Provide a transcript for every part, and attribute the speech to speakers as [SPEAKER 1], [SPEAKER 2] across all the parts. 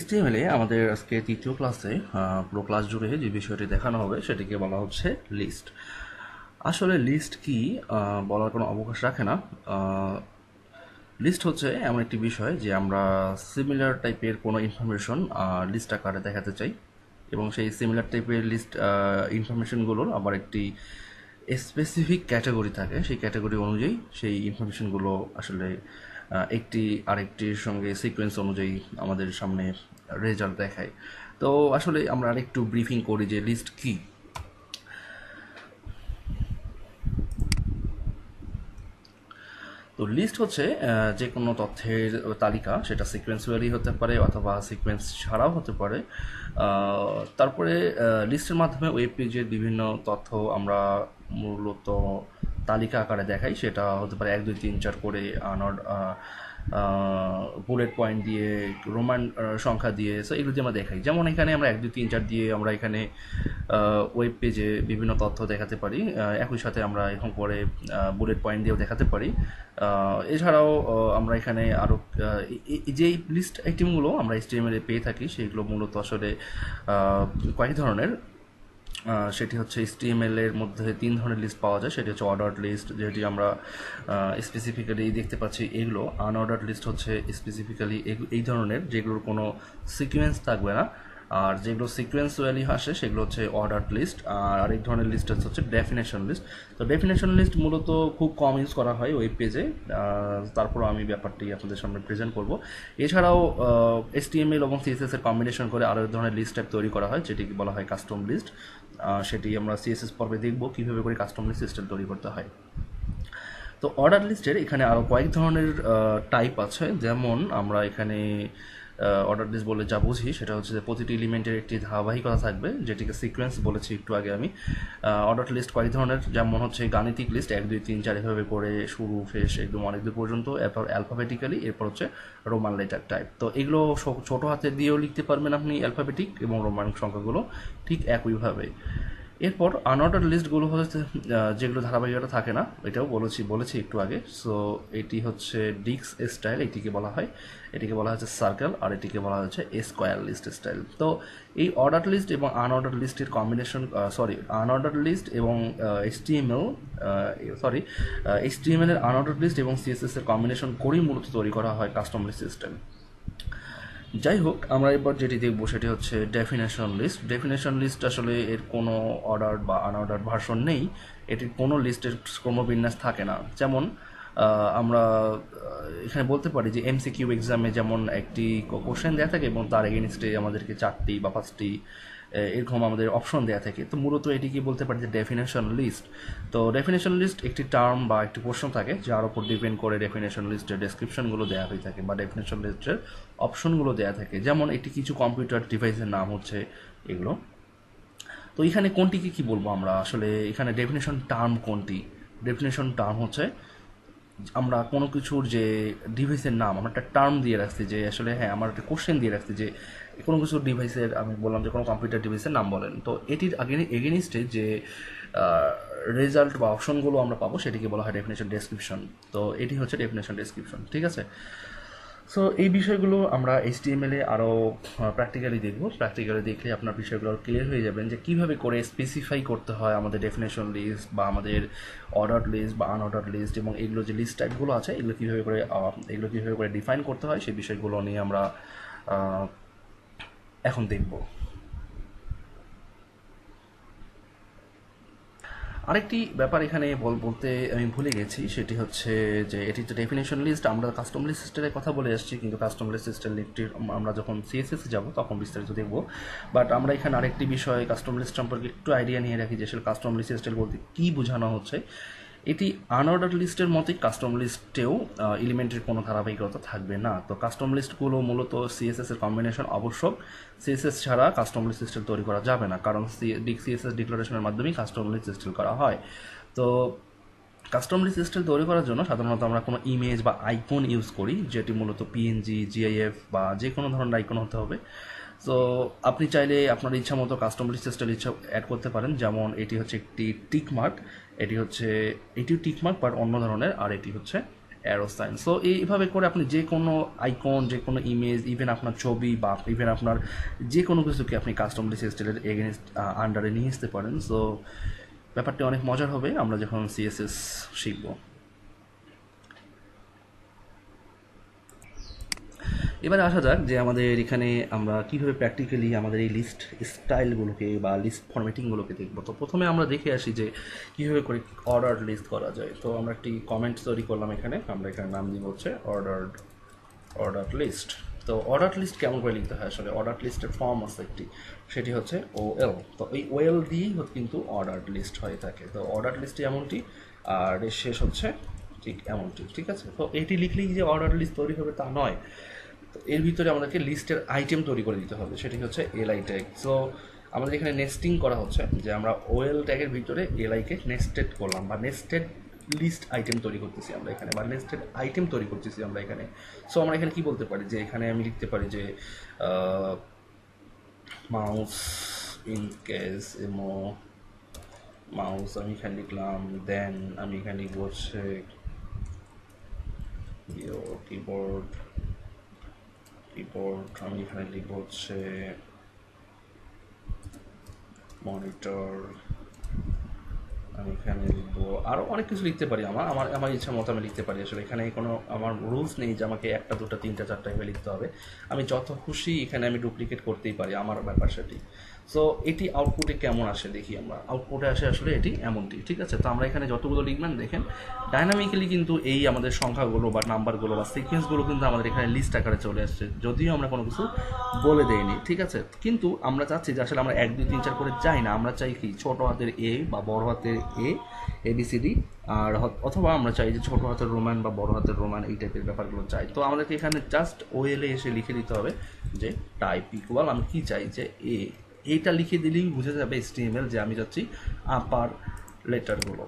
[SPEAKER 1] HTML এ আমাদের আজকে তৃতীয় ক্লাসে পুরো ক্লাস জুড়ে যে বিষয়টি দেখানো হবে সেটিকে বলা হচ্ছে লিস্ট। আসলে লিস্ট কি বলার কোনো অবকাশ রাখে না। লিস্ট হচ্ছে এমন একটি বিষয় যে আমরা সিমিলার টাইপের কোনো ইনফরমেশন লিস্ট আকারে দেখাতে চাই, এবং সেই সিমিলার টাইপের লিস্ট ইনফরমেশনগুলোর আবার একটি স্পেসিফিক ক্যাটাগরি থাকে। সেই ক্যাটাগরি অনুযায়ী সেই ইনফরমেশনগুলো আসলে একটি আরেকটির সঙ্গে সিকোয়েন্স অনুযায়ী আমাদের সামনে রেজাল্ট দেখায়। তো আসলে আমরা আরেকটু ব্রিফিং করি যে লিস্ট কি। তো লিস্ট হচ্ছে যে কোনো তথ্যের তালিকা, সেটা সিকোয়েন্সুয়ালি হতে পারে অথবা সিকোয়েন্স ছাড়াও হতে পারে। তারপরে লিস্টের মাধ্যমে ওয়েব পেজের বিভিন্ন তথ্য আমরা মূলত তালিকা আকারে দেখাই। সেটা হতে পারে 1 2 3 4 করে বুলেট পয়েন্ট দিয়ে, রোমান সংখ্যা দিয়ে, সো এগুলো দিয়ে আমরা দেখাই। যেমন এখানে আমরা 1 2 3 4 দিয়ে আমরা এখানে ওয়েব পেজে বিভিন্ন তথ্য দেখাতে পারি। একই সাথে আমরা এখন পরে বুলেট পয়েন্ট দিয়েও দেখাতে পারি। এছাড়াও আমরা এখানে আরও যে লিস্ট আইটেমগুলো আমরা HTML এ পেয়ে থাকি সেগুলো মূলত আসলে কয়েক ধরনের। সেটি হচ্ছে HTML এর মধ্যে 3 ধরনের লিস্ট পাওয়া যায়। সেটি হচ্ছে অর্ডার্ড লিস্ট, যেটি আমরা স্পেসিফিক্যালি দেখতে পাচ্ছি এগুলো। আনঅর্ডার্ড লিস্ট হচ্ছে স্পেসিফিক্যালি এই ধরনের যেগুলোর কোনো সিকোয়েন্স থাকবে না, আর যেগুলো সিকোয়েন্সুয়ালি আসে সেগুলো হচ্ছে অর্ডার্ড লিস্ট। আর আরেক ধরনের লিস্ট হচ্ছে ডেফিনেশন লিস্ট। তো ডেফিনেশন লিস্ট মূলত খুব কম ইউজ করা হয় ওয়েব পেজে, তারপরও আমি ব্যাপারটি আপনাদের সামনে প্রেজেন্ট করব। এছাড়াও HTML এবং CSS এর কম্বিনেশন করে আরও ধরনের লিস্ট টাইপ তৈরি করা হয়, যেটিকে বলা হয় কাস্টম লিস্ট। সেটি আমরা CSS পর্বে দেখব কীভাবে করে কাস্টম লিস্ট সিস্টেম তৈরি করতে হয়। তো অর্ডার লিস্টের এখানে আরও কয়েক ধরনের টাইপ আছে। যেমন আমরা এখানে অর্ডার লিস্ট বলে যা বুঝি সেটা হচ্ছে যে প্রতিটি এলিমেন্টের একটি ধারাবাহিকতা থাকবে, যেটিকে সিকোয়েন্স বলেছি একটু আগে আমি। অর্ডার লিস্ট কয়েক ধরনের, যেমন হচ্ছে গাণিতিক লিস্ট 1 2 3 4 এভাবে করে শুরু শেষ একদম অনেক দূর পর্যন্ত, এরপর অ্যালফাবেটিক্যালি, এরপর হচ্ছে রোমান লেটার টাইপ। তো এগুলো ছোটো হাতে দিয়েও লিখতে পারবেন আপনি অ্যালফাবেটিক এবং রোমান সংখ্যাগুলো ঠিক একইভাবে। এরপর আনঅর্ডার লিস্টগুলো হচ্ছে যেগুলো ধারাবাহিকতা থাকে না, এটাও বলেছি একটু আগে। সো এটি হচ্ছে ডিস্ক স্টাইল, এটিকে বলা হয়। এটিকে বলা হচ্ছে সার্কেল, আর এটিকে বলা হচ্ছে স্কোয়ার লিস্ট স্টাইল। তো এই অর্ডার লিস্ট এবং আনঅর্ডার লিস্টের কম্বিনেশন, আনঅর্ডার লিস্ট এবং HTML এর আনঅর্ডার লিস্ট এবং CSS এর কম্বিনেশন করেই মূলত তৈরি করা হয় কাস্টম লিস্ট সিস্টেম। যাই হোক, আমরা এবার যেটি দেখবো সেটি হচ্ছে ডেফিনেশন লিস্ট। ডেফিনেশন লিস্ট আসলে এর কোনো অর্ডার বা আনঅর্ডার ভার্সন নেই, এটির কোনো লিস্টের ক্রমবিন্যাস থাকে না। যেমন আমরা এখানে বলতে পারি যে MCQ এক্সামে যেমন একটি কোশ্চেন দেওয়া থাকে এবং তার এগেনস্টে আমাদেরকে 4টি বা 5টি এরকম আমাদের অপশন দেওয়া থাকে। তো মূলত এটিকে বলতে পারি যে ডেফিনেশন লিস্ট। তো ডেফিনেশন লিস্ট একটি টার্ম বা একটি প্রশ্ন থাকে যার উপর ডিপেন্ড করে ডেফিনেশন লিস্টের ডেসক্রিপশনগুলো দেওয়া হয়ে থাকে বা ডেফিনেশন লিস্টের অপশনগুলো দেওয়া থাকে। যেমন এটি কিছু কম্পিউটার ডিভাইসের নাম হচ্ছে এগুলো। তো এখানে কোনটিকে কি বলবো আমরা, আসলে এখানে ডেফিনেশন টার্ম কোনটি? ডেফিনেশন টার্ম হচ্ছে আমরা কোনো কিছুর যে ডিভাইসের নাম আমরা একটা টার্ম দিয়ে রাখছি, যে আসলে হ্যাঁ আমার একটা কোশ্চেন দিয়ে রাখছি যে কোনো কিছু ডিভাইসের, আমি বললাম যে কোনো কম্পিউটার ডিভাইসের নাম বলেন। তো এটির এগেনিস্টে যে রেজাল্ট বা অপশনগুলো আমরা পাবো সেটিকে বলা হয় ডেফিনেশন ডেসক্রিপশন। তো এটি হচ্ছে ডেফিনেশন ডেসক্রিপশন, ঠিক আছে। সো এই বিষয়গুলো আমরা HTML এ আরও প্র্যাকটিক্যালি দেখব। প্র্যাকটিক্যালি দেখলে আপনার বিষয়গুলো ক্লিয়ার হয়ে যাবেন যে কীভাবে করে স্পেসিফাই করতে হয় আমাদের ডেফিনেশন লিস্ট বা আমাদের অর্ডার লিস্ট বা আনঅর্ডার লিস্ট, এবং এগুলো যে লিস্ট টাইপগুলো আছে এগুলো কীভাবে করে ডিফাইন করতে হয় সেই বিষয়গুলো নিয়ে আমরা এখন দেখব। আরেকটি ব্যাপার এখানে বলতে আমি ভুলে গেছি, সেটি হচ্ছে যে এটি যে ডেফিনেশন লিস্ট, আমরা কাস্টম লিস্ট সিস্টেমের কথা বলে আসছি, কিন্তু কাস্টম লিস্ট সিস্টেম লিস্টটির আমরা যখন CSS যাব তখন বিস্তারিত দেখব। বাট আমরা এখানে আরেকটি বিষয় কাস্টম লিস্ট সম্পর্কে একটু আইডিয়া নিয়ে রাখি যে আসলে কাস্টম লিস্ট সিস্টেম বলতে কী বোঝানো হচ্ছে। এটি আনঅর্ডার লিস্টের মতোই কাস্টম লিস্টেও এলিমেন্টের কোনো ধারাবাহিকতা থাকবে না। তো কাস্টম লিস্টগুলো মূলত CSS এর কম্বিনেশন আবশ্যক। CSS ছাড়া কাস্টম লিস্ট সিস্টেম তৈরি করা যাবে না, কারণ CSS ডিক্লারেশনের মাধ্যমেই কাস্টম লিস্ট সিস্টেম করা হয়। তো কাস্টম লিস্ট সিস্টেম তৈরি করার জন্য সাধারণত আমরা কোনো ইমেজ বা আইকন ইউজ করি, যেটি মূলত PNG, GIF বা যে কোনো ধরনের আইকন হতে হবে। তো আপনি চাইলে আপনার ইচ্ছা মতো কাস্টম লিস্ট সিস্টেম অ্যাড করতে পারেন। যেমন এটি হচ্ছে একটি টিক মার্ক, এটিও টিক মার্ক বাট অন্য ধরনের, আর এটি হচ্ছে অ্যারো সাইন। সো এইভাবে করে আপনি যে কোনো আইকন, যে কোনো ইমেজ, ইভেন আপনার ছবি বা ইভেন আপনার যে কোনো কিছুকে আপনি কাস্টম সিএসএস এগেনস্ট আন্ডারে নিয়ে আসতে পারেন। সো ব্যাপারটি অনেক মজার হবে আমরা যখন সিএসএস শিখব। এবারে আসা যাক যে আমাদের এখানে আমরা কীভাবে প্র্যাকটিক্যালি আমাদের এই লিস্ট স্টাইলগুলোকে বা লিস্ট ফরম্যাটিংগুলোকে দেখবো। তো প্রথমে আমরা দেখে আসি যে কীভাবে করে অর্ডার লিস্ট করা যায়। তো আমরা একটি কমেন্ট তৈরি করলাম এখানে, আমরা এখানে নাম দিব হচ্ছে অর্ডার লিস্ট। তো অর্ডার লিস্ট কেমন করে লিখতে হয় আসলে, অর্ডার লিস্টের ফর্ম আছে একটি, সেটি হচ্ছে ওএল। তো এই ওএল দিয়েই কিন্তু অর্ডার লিস্ট হয়ে থাকে। তো অর্ডার লিস্টটি এমনটি, আর এর শেষ হচ্ছে ঠিক এমনটি, ঠিক আছে। তো এটি লিখলেই যে অর্ডার লিস্ট তৈরি হবে তা নয়, তো এর ভিতরে আমাদেরকে লিস্টের আইটেম তৈরি করে দিতে হবে, সেটি হচ্ছে এলআই ট্যাগ। সো আমাদের এখানে নেস্টিং করা হচ্ছে যে আমরা ওএল ট্যাগের ভিতরে এলআইকে নেস্টেড করলাম, বা নেস্টেড লিস্ট আইটেম তৈরি করতেছি আমরা এখানে, বা নেস্টেড আইটেম তৈরি করতেছি আমরা এখানে। সো আমরা এখানে কি বলতে পারি যে এখানে আমি লিখতে পারি যে মাউস ইনকেস এমো মাউস, আমি এখানে লিখলাম। দেন আমি এখানে লিখবো হচ্ছে কিবোর্ড, আমি এখানে লিখবো হচ্ছে মনিটর, আমি এখানে লিখবো আরও অনেক কিছু লিখতে পারি। আমার ইচ্ছা মতো আমি লিখতে পারি। আসলে এখানে কোনো আমার রুলস নেই যে আমাকে একটা দুটো তিনটা চারটা এভাবে লিখতে হবে। আমি যত খুশি এখানে আমি ডুপ্লিকেট করতেই পারি, আমার ব্যাপার সেটি। সো এটি আউটপুটে কেমন আসে দেখি আমরা। আউটপুটে আসে আসলে এটি এমনটি, ঠিক আছে। তো আমরা এখানে যতগুলো লিখবেন দেখেন ডাইনামিক্যালি কিন্তু এই আমাদের সংখ্যাগুলো বা নাম্বারগুলো বা সিকোয়েন্সগুলো কিন্তু আমাদের এখানে লিস্ট আকারে চলে আসছে, যদিও আমরা কোনো কিছু বলে দেইনি, ঠিক আছে। কিন্তু আমরা চাচ্ছি যে আসলে আমরা 1 2 3 4 করে চাই না, আমরা চাই কি ছোট হাতের এ বা বড় হাতের এবিসিডি, আর অথবা আমরা চাই যে ছোট হাতের রোমান বা বড় হাতের রোমান, এই টাইপের ব্যাপারগুলো চাই। তো আমাদেরকে এখানে জাস্ট ওএলএ এসে লিখে দিতে হবে যে টাইপ ইকুয়াল আমি কি চাই যে এইটা লিখে দিলেই বুঝে যাবে HTML যে আমি চাচ্ছি আপার লেটারগুলো।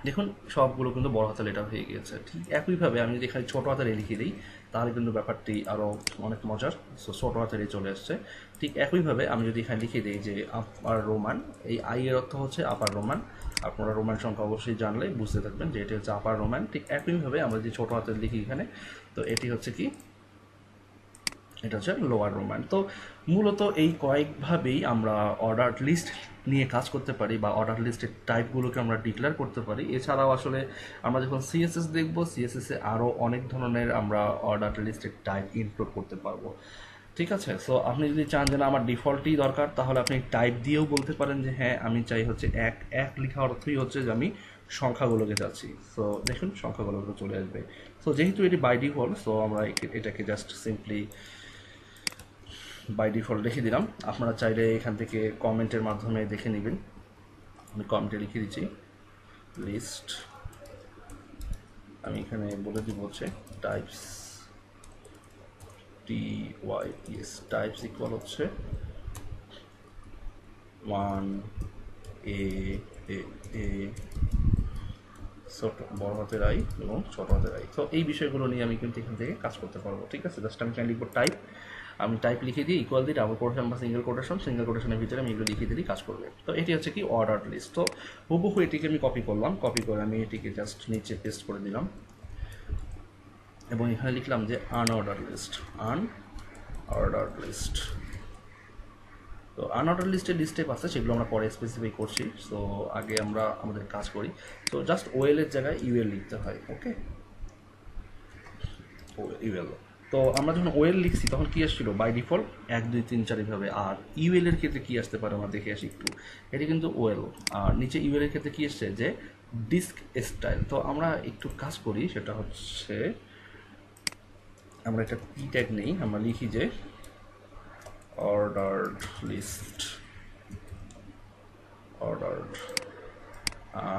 [SPEAKER 1] দেখুন সবগুলো কিন্তু বড় হাতের লেটার হয়ে গিয়েছে। ঠিক একইভাবে আমি যদি এখানে ছোটো হাতের লিখে দিই তাহলে কিন্তু ব্যাপারটি আরও অনেক মজার। সো ছোটো হাতের চলে আসছে। ঠিক একইভাবে আমি যদি এখানে লিখে দিই যে আপার রোমান, এই আই এর অর্থ হচ্ছে আপার রোমান। আপনারা রোমান সংখ্যা অবশ্যই জানলে বুঝতে থাকবেন যে এটি হচ্ছে আপার রোমান। ঠিক একইভাবে আমরা যদি ছোটো হাতের লিখি এখানে, তো এটি হচ্ছে কি, এটা হচ্ছে লোয়ার রোমান। তো মূলত এই কয়েকভাবেই আমরা অর্ডার লিস্ট নিয়ে কাজ করতে পারি, বা অর্ডার লিস্টের টাইপগুলোকে আমরা ডিক্লেয়ার করতে পারি। এছাড়াও আসলে আমরা যখন সিএসএস দেখব, সিএসএসে আরও অনেক ধরনের আমরা অর্ডার লিস্টের টাইপ ইনক্লুড করতে পারবো, ঠিক আছে। সো আপনি যদি চান যে না আমার ডিফল্টই দরকার, তাহলে আপনি টাইপ দিয়েও বলতে পারেন যে হ্যাঁ আমি চাই হচ্ছে এক লেখা অর্থই হচ্ছে যে আমি সংখ্যাগুলোকে চাচ্ছি। সো দেখুন সংখ্যাগুলোকে চলে আসবে। সো যেহেতু এটি বাই ডিফল্ট, সো আমরা এটাকে জাস্ট সিম্পলি বাই ডিফল্ট লিখে দিলাম। আপনারা চাইলে এখান থেকে কমেন্টের মাধ্যমে দেখে নেবেন। আমি কমেন্টে লিখে দিচ্ছি লিস্ট, আমি এখানে বলে দিব হচ্ছে টাইপস TYPS, টাইপস ইকুয়াল হচ্ছে 1 A ছোট বড় হাতের আই এবং ছোট হাতের আই। তো এই বিষয়গুলো নিয়ে আমি কিন্তু এখান থেকে কাজ করতে পারবো, ঠিক আছে। জাস্ট আমি এখানে লিখবো টাইপ, আমি টাইপ লিখে দিই ইকুয়াল দিয়ে ডাবল কোটেশন বা সিঙ্গেল কোটেশনের ভিতরে আমি এগুলো লিখে দিলেই কাজ করবে। তো এটি হচ্ছে কি অর্ডার লিস্ট। তো হুবহু এটিকে আমি কপি করলাম, কপি করে আমি এটিকে জাস্ট নিচে পেস্ট করে দিলাম এবং এখানে লিখলাম যে আনঅর্ডার লিস্ট। তো আনঅর্ডার লিস্টের স্টেপ আছে, সেগুলো আমরা পরে স্পেসিফাই করছি। সো আগে আমরা আমাদের কাজ করি। তো জাস্ট ওএল এর জায়গায় ইউএল লিখতে হয়, ওকে, ইউএল। তো আমরা যখন ওএল লিখছি তখন কি আসছিল বাই ডিফল্ট 1 2 3 4 এইভাবে। আর ইউএল এর ক্ষেত্রে কি আসতে পারে আমরা দেখে আসি একটু। এটি কিন্তু ওএল, আর নিচে ইউএল এর ক্ষেত্রে কি আসছে যে ডিস্ক স্টাইল। তো আমরা একটু কাজ করি, সেটা হচ্ছে আমরা একটা পি ট্যাগ নেই, আমরা লিখি যে অর্ডার লিস্ট,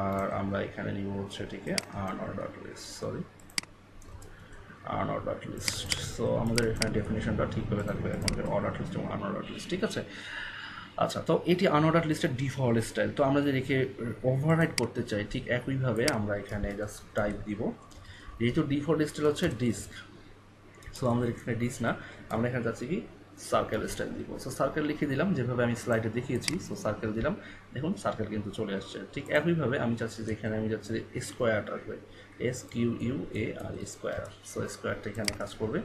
[SPEAKER 1] আর আমরা এখানে নিব হচ্ছে এটিকে আনঅর্ডার লিস্ট। সো আমাদের এখানে ডেফিনেশনটা ঠিকভাবে থাকবে আমাদের অর্ডার লিস্ট এবং আনঅর্ডার লিস্ট, ঠিক আছে। আচ্ছা, তো এটি আনঅর্ডার লিস্টের ডিফল্ট স্টাইল। তো আমরা যদি একে ওভাররাইড করতে চাই ঠিক একইভাবে আমরা এখানে জাস্ট টাইপ দিব, যেহেতু ডিফল্ট স্টাইল হচ্ছে ডিস্ক। সো আমাদের এখানে ডিস্ক না, আমরা এখানে যাচ্ছি কি সার্কেল স্টাইল দিব। সো সার্কেল লিখে দিলাম যেভাবে আমি স্লাইডে দেখিয়েছি। সো সার্কেল দিলাম, দেখুন সার্কেল কিন্তু চলে আসছে। ঠিক একইভাবে আমি চাচ্ছি যে এখানে আমি যাচ্ছি স্কোয়ার আসবে, SQUAR স্কোয়ার। সো স্কোয়ারটা এখানে কাজ করবে।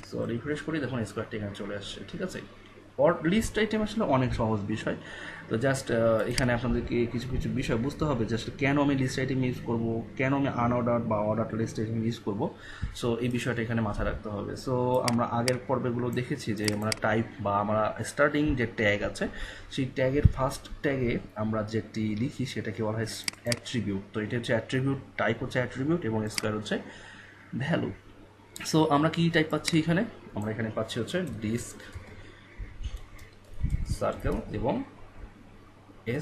[SPEAKER 1] সো রিফ্রেশ করি, দেখুন স্কোয়ারটা এখানে চলে আসছে। ঠিক আছে, লিস্ট আইটেম আসলে অনেক সহজ বিষয়। তো জাস্ট এখানে আপনাদেরকে কিছু কিছু বিষয় বুঝতে হবে, জাস্ট কেন আমি লিস্ট আইটেম ইউজ করব, কেন আমি আনঅর্ডার বা অর্ডার লিস্ট আইটেম ইউজ করব। সো এই বিষয়টা এখানে মাথায় রাখতে হবে। সো আমরা আগের পর্বেগুলো দেখেছি যে আমরা টাইপ বা আমরা স্টার্টিং যে ট্যাগ আছে সেই ট্যাগের ফার্স্ট ট্যাগে আমরা যেটি লিখি সেটাকে বলা হয় অ্যাট্রিবিউট। তো এটা হচ্ছে অ্যাট্রিবিউট, টাইপ হচ্ছে অ্যাট্রিবিউট এবং স্কোয়ার হচ্ছে ভ্যালু। সো আমরা কি টাইপ পাচ্ছি এখানে, আমরা এখানে পাচ্ছি হচ্ছে ডিস্ক সার্কেল এবং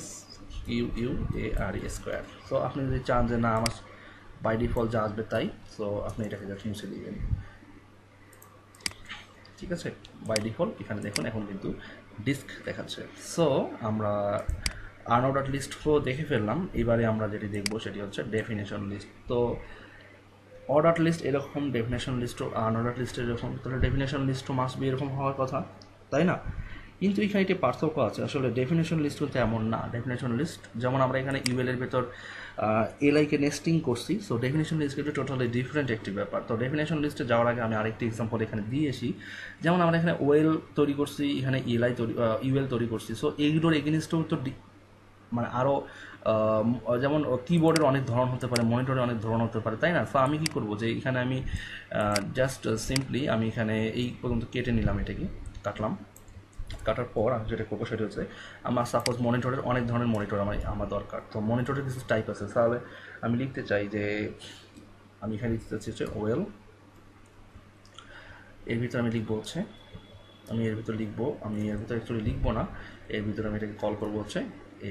[SPEAKER 1] SQUAR স্কোয়ার। সো আপনি যদি চান যে না আমার বাই ডিফল্ট যা আসবে তাই, সো আপনি এটাকে জাস্ট মুছে দিবেন। ঠিক আছে, বাই ডিফল্ট এখানে দেখুন এখন কিন্তু ডিস্ক দেখাচ্ছে। সো আমরা আনঅর্ডার লিস্টও দেখে ফেললাম। এবারে আমরা যেটি দেখব সেটি হচ্ছে ডেফিনেশন লিস্ট। তো অর্ডার লিস্ট এরকম, ডেফিনেশন লিস্টও আনঅর্ডার লিস্ট এরকম, তাহলে ডেফিনেশন লিস্টও মাস্ট বি এরকম হওয়ার কথা, তাই না? কিন্তু এখানে একটি পার্থক্য আছে, আসলে ডেফিনেশন লিস্ট কিন্তু এমন না। ডেফিনেশন লিস্ট যেমন আমরা এখানে ইউএলের ভেতর এলআইকে নেস্টিং করছি, সো ডেফিনেশন লিস্ট কিন্তু টোটালি ডিফারেন্ট একটি ব্যাপার। তো ডেফিনেশন লিস্টে যাওয়ার আগে আমি আরেকটি এক্সাম্পল এখানে দিয়েছি। যেমন আমরা এখানে ওয়েল তৈরি করছি, এখানে এলআই তৈরি, ইউএল তৈরি করছি। সো এইগুলোর এগেনিস্টেও তো মানে আরও যেমন কিবোর্ডের অনেক ধরন হতে পারে, মনিটরের অনেক ধরন হতে পারে, তাই না? সো আমি কী করবো যে এখানে আমি জাস্ট সিম্পলি আমি এখানে এই পর্যন্ত কেটে নিলাম, এটাকে কাটলাম। কাটার পর আমি যেটা করবো সেটা হচ্ছে আমার সাপোজ মনিটরের অনেক ধরনের মনিটর আমার দরকার। তো মনিটরের কিছু টাইপ আছে, তাহলে আমি লিখতে চাই যে আমি এখানে লিখতে চাচ্ছি হচ্ছে ওয়েল, এর ভিতরে আমি লিখবো হচ্ছে, আমি এর ভিতরে অ্যাকচুয়ালি লিখবো না, এর ভিতরে আমি এটাকে কল করবো হচ্ছে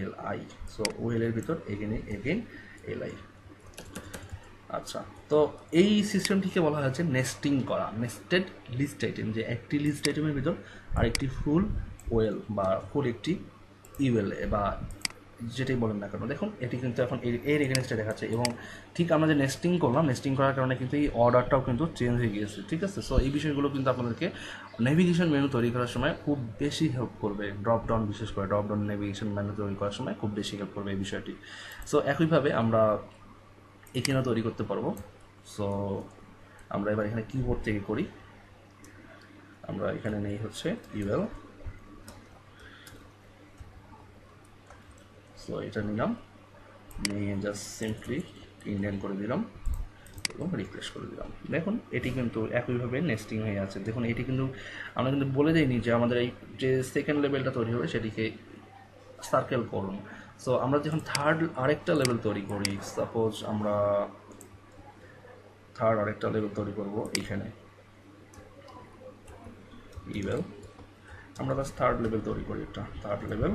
[SPEAKER 1] LI। সো ওয়েলের ভিতর এগেন LI। আচ্ছা, তো এই সিস্টেমটিকে বলা হচ্ছে নেস্টিং করা, নেস্টেড লিস্ট আইটেম, যে একটি লিস্ট আইটেমের ভিতর আরেকটি ফুল ওয়েল বা ফুল একটি ইউএল বা যেটাই বলেন না কেন। দেখুন এটি কিন্তু এখন এর এগেনস্টে দেখাচ্ছে, এবং ঠিক আমরা যে নেস্টিং করলাম, নেস্টিং করার কারণে কিন্তু এই অর্ডারটাও কিন্তু চেঞ্জ হয়ে গিয়েছে। ঠিক আছে, সো এই বিষয়গুলো কিন্তু আপনাদেরকে নেভিগেশন মেনু তৈরি করার সময় খুব বেশি হেল্প করবে। ড্রপডাউন, বিশেষ করে ড্রপডাউন নেভিগেশন মেনু তৈরি করার সময় খুব বেশি হেল্প করবে এই বিষয়টি। সো একইভাবে আমরা এখানেও তৈরি করতে পারবো। সো আমরা এবার এখানে কিবোর্ড থেকে করি, আমরা এখানে নেই হচ্ছে ইউএল। সো এটা নিলাম, নিয়ে জাস্ট সিম্পলি ইন্ডিয়ান করে দিলাম এবং রিফ্রেশ করে দিলাম। দেখুন এটি কিন্তু একইভাবে নেস্টিং হয়ে আছে। দেখুন এটি কিন্তু আমরা কিন্তু বলে দিইনি যে আমাদের এই যে সেকেন্ড লেভেলটা তৈরি হবে সেটিকে সার্কেল করুন। সো আমরা যখন আরেকটা লেভেল তৈরি করি, সাপোজ আমরা আরেকটা লেভেল তৈরি করবো এইখানে ইভেল, আমরা বাস থার্ড লেভেল তৈরি করি, একটা থার্ড লেভেল।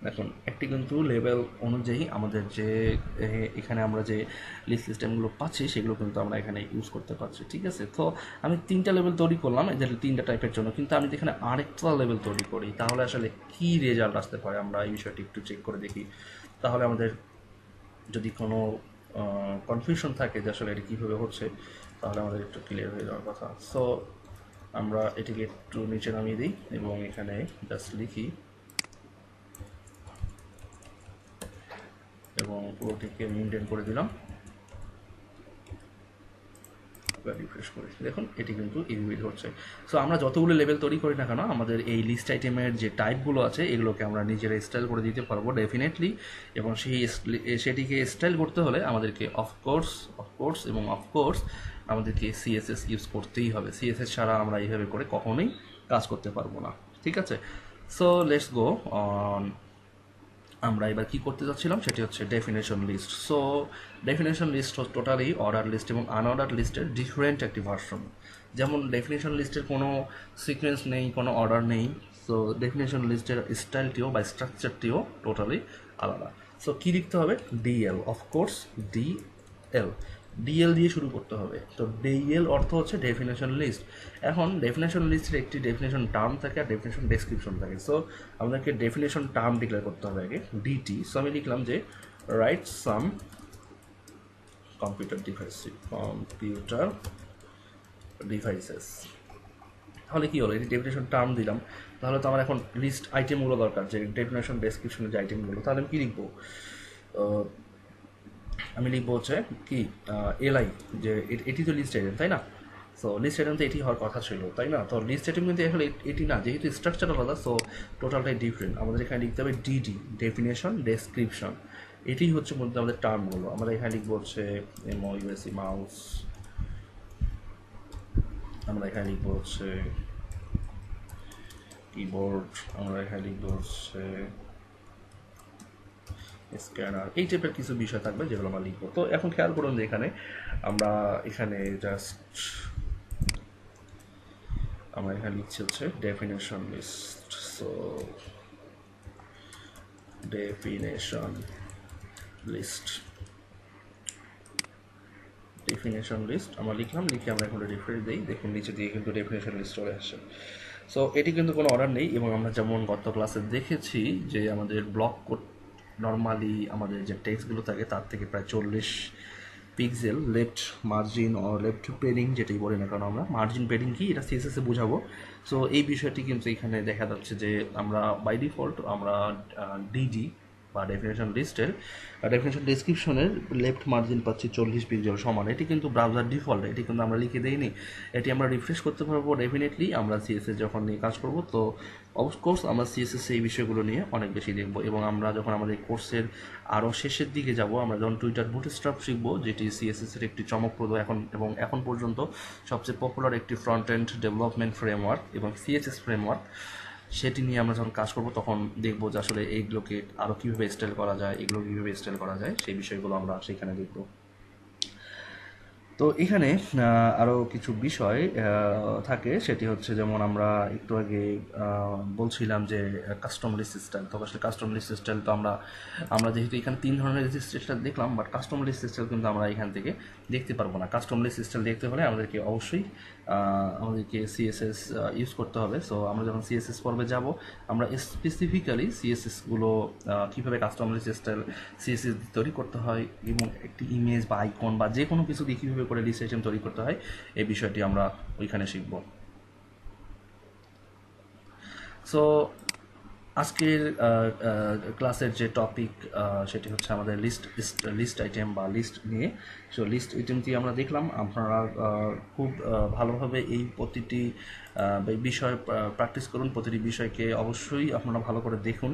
[SPEAKER 1] দেখুন একটি কিন্তু লেভেল অনুযায়ী আমাদের যে এখানে আমরা যে লিস্ট সিস্টেমগুলো পাচ্ছি সেগুলো কিন্তু আমরা এখানে ইউজ করতে পারছি। ঠিক আছে, তো আমি 3টা লেভেল তৈরি করলাম এদের 3টা টাইপের জন্য, কিন্তু আমি এখানে আরেকটা লেভেল তৈরি করি তাহলে আসলে কী রেজাল্ট আসতে পারে আমরা এই বিষয়টি একটু চেক করে দেখি। তাহলে আমাদের যদি কোনো কনফিউশন থাকে যে আসলে এটা কীভাবে হচ্ছে, তাহলে আমাদের একটু ক্লিয়ার হয়ে যাওয়ার কথা। সো আমরা এটিকে একটু নিচে নামিয়ে দিই এবং এখানে জাস্ট লিখি এবং পুরোটিকে মেনটেন করে দিলাম, রিফ্রেশ করি। দেখুন এটি কিন্তু ইউবিল হচ্ছে। সো আমরা যতগুলো লেভেল তৈরি করি না কেন আমাদের এই লিস্ট আইটেমের যে টাইপগুলো আছে এগুলোকে আমরা নিজেরা স্টাইল করে দিতে পারবো ডেফিনেটলি, এবং সেটিকে স্টাইল করতে হলে আমাদেরকে অফকোর্স আমাদেরকে CSS ইউজ করতেই হবে। CSS ছাড়া আমরা এইভাবে করে কখনোই কাজ করতে পারবো না। ঠিক আছে, সো লেটস গো অন। আমরা এবার কি করতে যাচ্ছিলাম সেটি হচ্ছে definition list. So definition list totally order list এবং আনঅর্ডার লিস্টের ডিফারেন্ট একটি ভার্সন। যেমন ডেফিনেশন লিস্টের কোনো সিকোয়েন্স নেই, কোনো অর্ডার নেই। সো ডেফিনেশন লিস্টের স্টাইলটিও বা স্ট্রাকচারটিও টোটালি আলাদা। সো কী লিখতে হবে? DL, অফকোর্স ডিএল দিয়ে শুরু করতে হবে। তো ডিএল অর্থ হচ্ছে ডেফিনেশন লিস্ট। এখন ডেফিনেশন লিস্টের একটি ডেফিনেশন টার্ম থাকে আর ডেফিনেশন ডেসক্রিপশন থাকে। সো আমাদেরকে ডেফিনেশন টার্ম ডিক্লেয়ার করতে হবে আগে, DT। সো আমি লিখলাম যে write some computer devices। তাহলে কি হলো, এটি ডেফিনেশন টার্ম দিলাম, তাহলে তো আমার এখন লিস্ট আইটেমগুলো দরকার, যে ডেফিনেশন ডেসক্রিপশনের যে আইটেমগুলো, তাহলে আমি কী লিখবো? আমি লিখবো হচ্ছে কি এলআই, যে এটি তো লিস্ট আইটেম তাই না? সো লিস্ট আইটেম তো এটি হওয়ার কথা ছিল তাই না? তো লিস্ট আইটেম কিন্তু আসলে এটি না, যেহেতু স্ট্রাকচার আলাদা, সো টোটালটাই ডিফারেন্ট। আমাদের এখানে লিখতে হবে ডিডি, ডেফিনেশন ডেসক্রিপশন, এটি হচ্ছে মধ্যে আমাদের টার্মগুলো। আমরা এখানে লিখবো হচ্ছে এমওইউএসি মাউস, আমরা এখানে লিখবো হচ্ছে কিবোর্ড, আমরা এখানে লিখবো হচ্ছে স্ক্যানার, এই টাইপের কিছু বিষয় থাকবে যেগুলো আমরা লিখবো। তো এখন খেয়াল করুন যে আমরা এখানে লিখছি হচ্ছে definition list. So definition list আমরা লিখলাম, লিখে আমরা এখন রিফ্রেশ দিই, দেখুন নিচে দিয়ে কিন্তু ডেফিনেশন লিস্ট চলে আসছে। সো এটি কিন্তু কোনো অর্ডার নেই, এবং আমরা যেমন গত ক্লাসে দেখেছি যে আমাদের ব্লক কোড নর্মালি আমাদের যে টেক্সটগুলো থাকে তার থেকে প্রায় 40 পিক্সেল লেফট মার্জিন ও লেফট পেডিং যেটাই বলি না কারণ আমরা মার্জিন পেডিং কি এটা সিএসএসে বোঝাবো। সো এই বিষয়টি কিন্তু এখানে দেখা যাচ্ছে যে আমরা বাই ডিফল্ট আমরা ডিডি বা ডেফিনেশন লিস্টের ডেফিনেশন ডেসক্রিপশনের লেফট মার্জিন পাচ্ছি 40 পিক্সেল সমান। এটি কিন্তু ব্রাউজার ডিফল্ট, এটি কিন্তু আমরা লিখে দিইনি, এটি আমরা রিফ্রেশ করতে পারবো ডেফিনেটলি আমরা সিএসএস যখন নিয়ে কাজ করব। তো অফকোর্স আমরা সিএসএস এই বিষয়গুলো নিয়ে অনেক বেশি দেখব, এবং আমরা যখন আমাদের কোর্সের আরও শেষের দিকে যাব আমরা যখন টুইটার বুটস্ট্র্যাপ শিখব, যেটি সিএসএসের একটি চমকপ্রদ এখন পর্যন্ত সবচেয়ে পপুলার একটি ফ্রন্ট এন্ড ডেভেলপমেন্ট ফ্রেমওয়ার্ক এবং সিএসএস ফ্রেমওয়ার্ক, সেটি নিয়ে আমরা যখন কাজ করব তখন দেখব যে আসলে এইগুলোকে আরও কীভাবে স্টাইল করা যায়, সেই বিষয়গুলো আমরা সেখানে দেখব। তো এখানে আরও কিছু বিষয় থাকে, সেটি হচ্ছে যেমন আমরা একটু আগে বলছিলাম যে কাস্টম লিস্ট স্টাইল। তো আসলে কাস্টম লিস্ট স্টাইল তো আমরা যেহেতু এখানে 3 ধরনের লিস্ট স্টাইল দেখলাম, বাট কাস্টম লিস্ট স্টাইল কিন্তু আমরা এখান থেকে দেখতে পারবো না। কাস্টম লিস্ট স্টাইল দেখতে হলে আমাদেরকে সিএসএস ইউজ করতে হবে। সো আমরা যখন সিএসএস পর্বে যাব আমরা স্পেসিফিক্যালি সিএসএসগুলো কীভাবে কাস্টম লিস্ট স্টাইল সিএসএস তৈরি করতে হয় এবং একটি ইমেজ বা আইকন বা যে কোনো কিছু দিয়ে কীভাবে করে লিস্ট আইটেম তৈরি করতে হয় এই বিষয়টি আমরা ওইখানে শিখব। সো আজকের ক্লাসের যে টপিক সেটি হচ্ছে আমাদের লিস্ট আইটেম বা লিস্ট নিয়ে। সো লিস্ট আইটেমটি আমরা দেখলাম, আপনারা খুব ভালোভাবে এই প্রতিটি বিষয় প্র্যাকটিস করুন, প্রতিটি বিষয়কে অবশ্যই আপনারা ভালো করে দেখুন,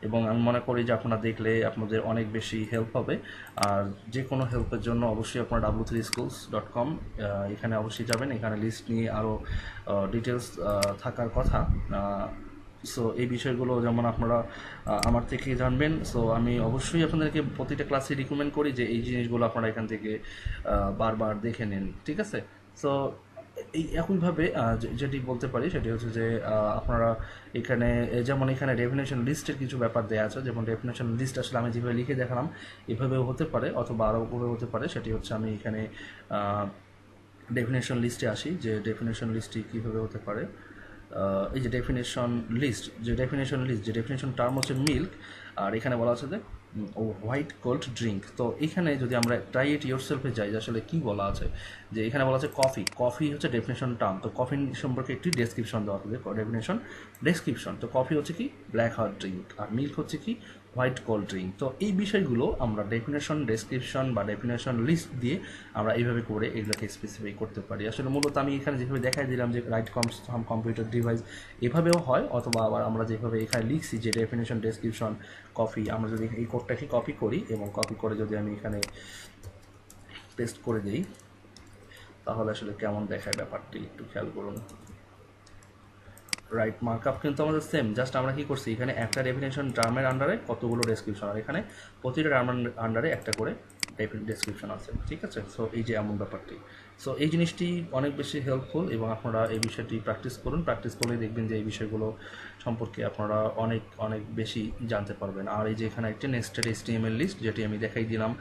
[SPEAKER 1] এবং আমি মনে করি যে আপনারা দেখলে আপনাদের অনেক বেশি হেল্প হবে। আর যে কোনো হেল্পের জন্য অবশ্যই আপনারা w3schools.com এখানে অবশ্যই যাবেন, এখানে লিস্ট নিয়ে আরও ডিটেলস থাকার কথা। সো এই বিষয়গুলো যেমন আপনারা আমার থেকে জানবেন। সো আমি অবশ্যই আপনাদেরকে প্রতিটা ক্লাসে রিকমেন্ড করি যে এই জিনিসগুলো আপনারা এখান থেকে বারবার দেখে নিন, ঠিক আছে? সো এই একইভাবে যেটি বলতে পারি সেটি হচ্ছে যে আপনারা এখানে ডেফিনেশন লিস্টের কিছু ব্যাপার দেওয়া আছে, যেমন ডেফিনেশন লিস্ট আসলে আমি যেভাবে লিখে দেখালাম এভাবেও হতে পারে অথবা আরও হতে পারে। সেটি হচ্ছে আমি এখানে ডেফিনেশন লিস্টে আসি, যে ডেফিনেশন লিস্টটি কীভাবে হতে পারে। এই যে ডেফিনেশন টার্ম হচ্ছে মিল্ক, আর এখানে বলা আছে যে হোয়াইট কোল্ড ড্রিঙ্ক। তো এখানে যদি আমরা ট্রাই ইট ইয়োরসেলফে যাই আসলে কি বলা আছে, যে এখানে বলা আছে কফি হচ্ছে ডেফিনেশন টার্ম। তো কফি সম্পর্কে একটি ডেসক্রিপশন দেওয়া হবে, ডেফিনেশন ডেসক্রিপশন। তো কফি হচ্ছে কি ব্ল্যাক হট ড্রিঙ্ক, আর মিল্ক হচ্ছে কি হোয়াইট কোল্ড ড্রিঙ্ক। তো এই বিষয়গুলো আমরা ডেফিনেশন ডেসক্রিপশন বা ডেফিনেশন লিস্ট দিয়ে আমরা এইভাবে করে এগুলোকে স্পেসিফাই করতে পারি। আসলে মূলত আমি এখানে যেভাবে দেখাই দিলাম যে রাইট সাম কম্পিউটার ডিভাইস এভাবেও হয়, অথবা আবার আমরা যেভাবে এখানে লিখছি যে ডেফিনেশন ডেসক্রিপশন কফি, আমরা যদি এই কোডটাকে কপি করি এবং কপি করে যদি আমি এখানে পেস্ট করে দিই তাহলে আসলে কেমন দেখায় ব্যাপারটি একটু খেয়াল করুন। রাইট, মার্কআপ কিন্তু আমাদের সেম, জাস্ট আমরা কি করছি এখানে একটা ডেফিনেশন টার্মের আন্ডারে কতগুলো ডেসক্রিপশন, আর এখানে প্রতিটা টার্মের আন্ডারে একটা করে ডেসক্রিপশন আছে, ঠিক আছে? সো এই যে এমন ব্যাপারটি, সো এই জিনিসটি অনেক বেশি হেল্পফুল, এবং আপনারা এই বিষয়টি প্র্যাকটিস করলে দেখবেন যে এই বিষয়গুলো সম্পর্কে আপনারা অনেক অনেক বেশি জানতে পারবেন। আর এই যে এখানে একটি নেস্টেড HTML লিস্ট যেটি আমি দেখাই দিলাম,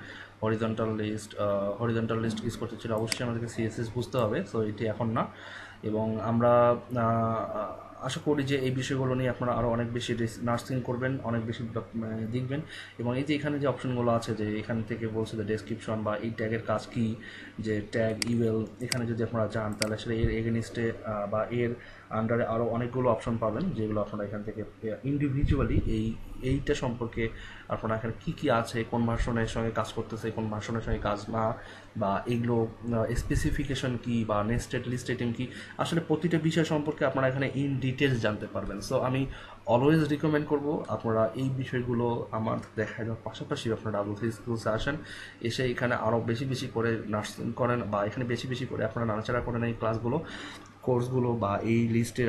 [SPEAKER 1] হরিজন্টাল লিস্ট ইউজ করতে ছিল, অবশ্যই আমাদেরকে সিএসএস বুঝতে হবে। সো এটি এখন না, এবং আশা করি যে এই বিষয়গুলো নিয়ে আপনারা আরও অনেক বেশি নার্সিং করবেন, অনেক বেশি দেখবেন। এবং এই যে এখানে যে অপশনগুলো আছে, যে এখান থেকে বলছে যে ডেসক্রিপশন বা এই ট্যাগের কাজ কি, যে ট্যাগ ইউএল, এখানে যদি আপনারা যান তাহলে আসলে এর এগেনিস্টে বা এর আন্ডারে আরও অনেকগুলো অপশন পাবেন, যেগুলো আপনারা এখান থেকে ইন্ডিভিজুয়ালি এইটা সম্পর্কে আপনারা এখানে কী কী আছে, কোন ভার্সনের সঙ্গে কাজ করতেছে, কোন ভার্সনের সঙ্গে কাজ না, বা এগুলো স্পেসিফিকেশন কি বা নেস্টেড লিস্ট আইটেম কি, আসলে প্রতিটা বিষয় সম্পর্কে আপনারা এখানে ইন ডিটেলস জানতে পারবেন। সো আমি অলওয়েজ রিকমেন্ড করব আপনারা এই বিষয়গুলো আমার দেখানোর পাশাপাশি আপনারা ডাব্লিউসি স্কুলসে আসেন, এসে এখানে আরও বেশি বেশি করে নার্সিং করেন, বা এখানে বেশি বেশি করে আপনারা নাড়াচাড়া করেন এই ক্লাসগুলো, কোর্সগুলো, বা এই লিস্টের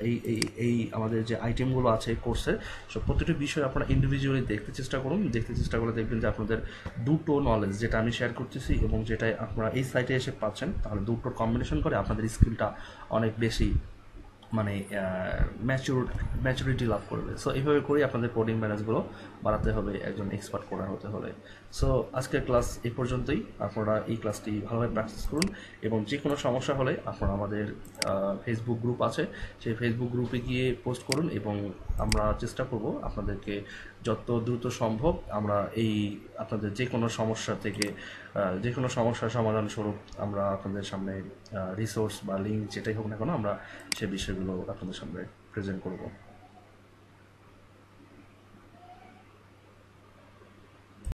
[SPEAKER 1] এই এই এই আমাদের যে আইটেমগুলো আছে কোর্সের, সব প্রতিটি বিষয় আপনারা ইন্ডিভিজুয়ালি দেখতে চেষ্টা করুন। দেখতে চেষ্টা করে দেখবেন যে আপনাদের দুটো নলেজ, যেটা আমি শেয়ার করতেছি এবং যেটাই আপনারা এই সাইটে এসে পাচ্ছেন, তাহলে দুটোর কম্বিনেশন করে আপনাদের স্কিলটা অনেক বেশি মানে ম্যাচুরিটি লাভ করবে। সো এইভাবে করেই আপনাদের কোডিং ম্যানেজগুলো বাড়াতে হবে, একজন এক্সপার্ট কোডার হতে হলে। সো আজকের ক্লাস এই পর্যন্তই। আপনারা এই ক্লাসটি ভালোভাবে প্র্যাকটিস করুন, এবং যে কোনো সমস্যা হলে আপনারা আমাদের ফেসবুক গ্রুপ আছে, সেই ফেসবুক গ্রুপে গিয়ে পোস্ট করুন, এবং আমরা চেষ্টা করব আপনাদেরকে যত দ্রুত সম্ভব আমরা এই আপনাদের যে কোনো সমস্যা থেকে যে কোনো সমস্যার সমাধান স্বরূপ আমরা আপনাদের সামনে রিসোর্স বা লিঙ্ক যেটাই হোক না কেন, আমরা সে বিষয়গুলো আপনাদের সামনে প্রেজেন্ট করব।